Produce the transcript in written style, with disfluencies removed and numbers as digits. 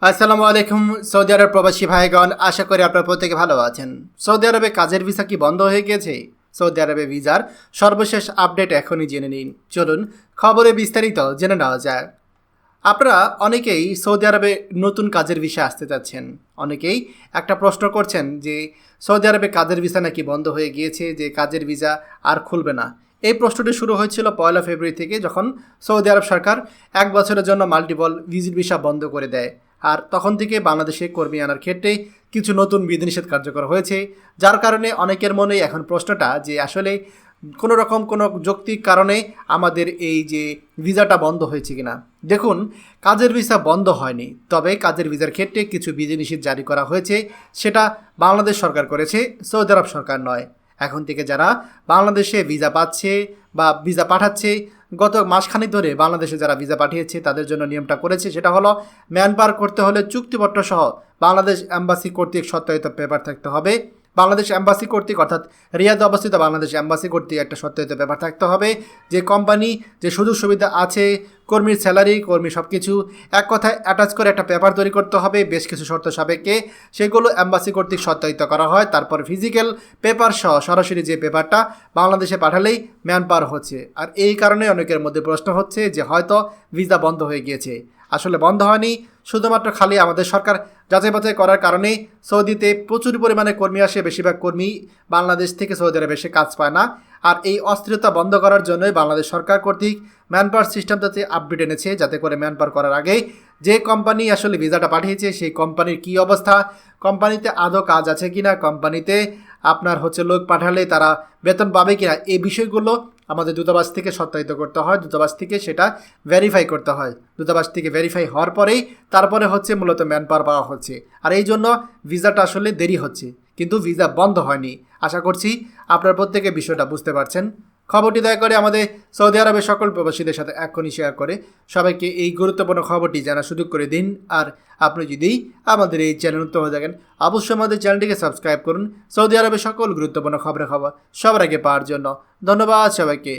আসসালামু আলাইকুম। সৌদি আরব প্রবাসী ভাইগণ, আশা করি আপনারা প্রত্যেকে ভালো আছেন। সৌদি আরবে কাজের ভিসা কি বন্ধ হয়ে গেছে? সৌদি আরবে ভিসার সর্বশেষ আপডেট এখনই জেনে নিন। চলুন খবরে বিস্তারিত জেনে নেওয়া যায়। আপনারা অনেকেই সৌদি আরবে নতুন কাজের ভিসা আসতে চাচ্ছেন। অনেকেই একটা প্রশ্ন করছেন যে সৌদি আরবে কাজের ভিসা নাকি বন্ধ হয়ে গিয়েছে, যে কাজের ভিসা আর খুলবে না। এই প্রশ্নটি শুরু হয়েছিল 1 ফেব্রুয়ারি থেকে, যখন সৌদি আরব সরকার 1 বছরের জন্য মাল্টিপল ভিজিট ভিসা বন্ধ করে দেয়। আর তখন থেকে বাংলাদেশে কর্মী আনার ক্ষেত্রে কিছু নতুন বিধিনিষেধ কার্যকর হয়েছে, যার কারণে অনেকের মনে এখন প্রশ্নটা যে আসলে কোনো রকম কোনো যৌক্তিক কারণে আমাদের এই যে ভিসাটা বন্ধ হয়েছে কিনা। দেখুন, কাজের ভিসা বন্ধ হয়নি, তবে কাজের ভিসার ক্ষেত্রে কিছু বিধিনিষেধ জারি করা হয়েছে। সেটা বাংলাদেশ সরকার করেছে, সৌদি আরব সরকার নয়। এখন থেকে যারা বাংলাদেশে ভিসা পাচ্ছে বা ভিসা পাঠাচ্ছে, গত মাসখানেক ধরে বাংলাদেশে যারা ভিসা পাঠিয়েছে তাদের জন্য নিয়মটা করেছে, সেটা হলো ম্যান পাওয়ার করতে হলে চুক্তিপত্র সহ বাংলাদেশ এম্বাসি কর্তৃক সত্যায়িত পেপার থাকতে হবে। বাংলাদেশ এম্বাসি কর্তৃক, অর্থাৎ রিয়াদে অবস্থিত বাংলাদেশ এম্বাসি কর্তৃক একটা সত্যায়িত পেপার থাকতে হবে, যে কোম্পানি যে সুযোগ সুবিধা আছে, কর্মীর স্যালারি, কর্মী সব কিছু এক কথায় অ্যাটাচ করে একটা পেপার তৈরি করতে হবে বেশ কিছু শর্ত সাপেক্ষে। সেগুলো এম্বাসি কর্তৃক সত্যায়িত করা হয়। তারপর ফিজিক্যাল পেপার সহ সরাসরি যে পেপারটা বাংলাদেশে পাঠালেই ম্যান পাওয়ার হচ্ছে। আর এই কারণে অনেকের মধ্যে প্রশ্ন হচ্ছে যে হয়তো ভিসা বন্ধ হয়ে গিয়েছে। আসলে বন্ধ হয়নি, শুধুমাত্র খালি আমাদের সরকার যাচাই বাছাই করার কারণে সৌদিতে প্রচুর পরিমাণে কর্মী আসে। বেশিরভাগ কর্মী বাংলাদেশ থেকে সৌদি আরবে এসে কাজ পায় না। আর এই অস্থিরতা বন্ধ করার জন্যই বাংলাদেশ সরকার কর্তৃক ম্যান পাওয়ার সিস্টেমটাতে আপডেট এনেছে, যাতে করে ম্যান পাওয়ার করার আগেই যে কোম্পানি আসলে ভিসাটা পাঠিয়েছে সেই কোম্পানির কী অবস্থা, কোম্পানিতে আদৌ কাজ আছে কিনা, কোম্পানিতে আপনার লোক পাঠালে তারা বেতন পাবে কিনা, এই বিষয়গুলো আমাদের দূতাবাস থেকে সত্যায়িত করতে হয়। দূতাবাস থেকে সেটা ভেরিফাই করতে হয়। দূতাবাস থেকে ভেরিফাই হওয়ার পরেই তারপরে মূলত ম্যান পাওয়ার পাওয়া হচ্ছে। আর এই জন্য ভিসাটা আসলে দেরি হচ্ছে, কিন্তু ভিসা বন্ধ হয়নি। আশা করছি আপনারা প্রত্যেকে বিষয়টা বুঝতে পারছেন। খবরটি দয়া করে আমাদের সৌদি আরবের সকল প্রবাসীদের সাথে এখনই শেয়ার করে সবাইকে এই গুরুত্বপূর্ণ খবরটি জানার সুযোগ করে দিন। আর আপনি যদি আমাদের এই চ্যানেল নতুন হয়ে থাকেন, অবশ্যই আমাদের চ্যানেলটিকে সাবস্ক্রাইব করুন সৌদি আরবের সকল গুরুত্বপূর্ণ খবর সবার আগে পাওয়ার জন্য। ধন্যবাদ সবাইকে।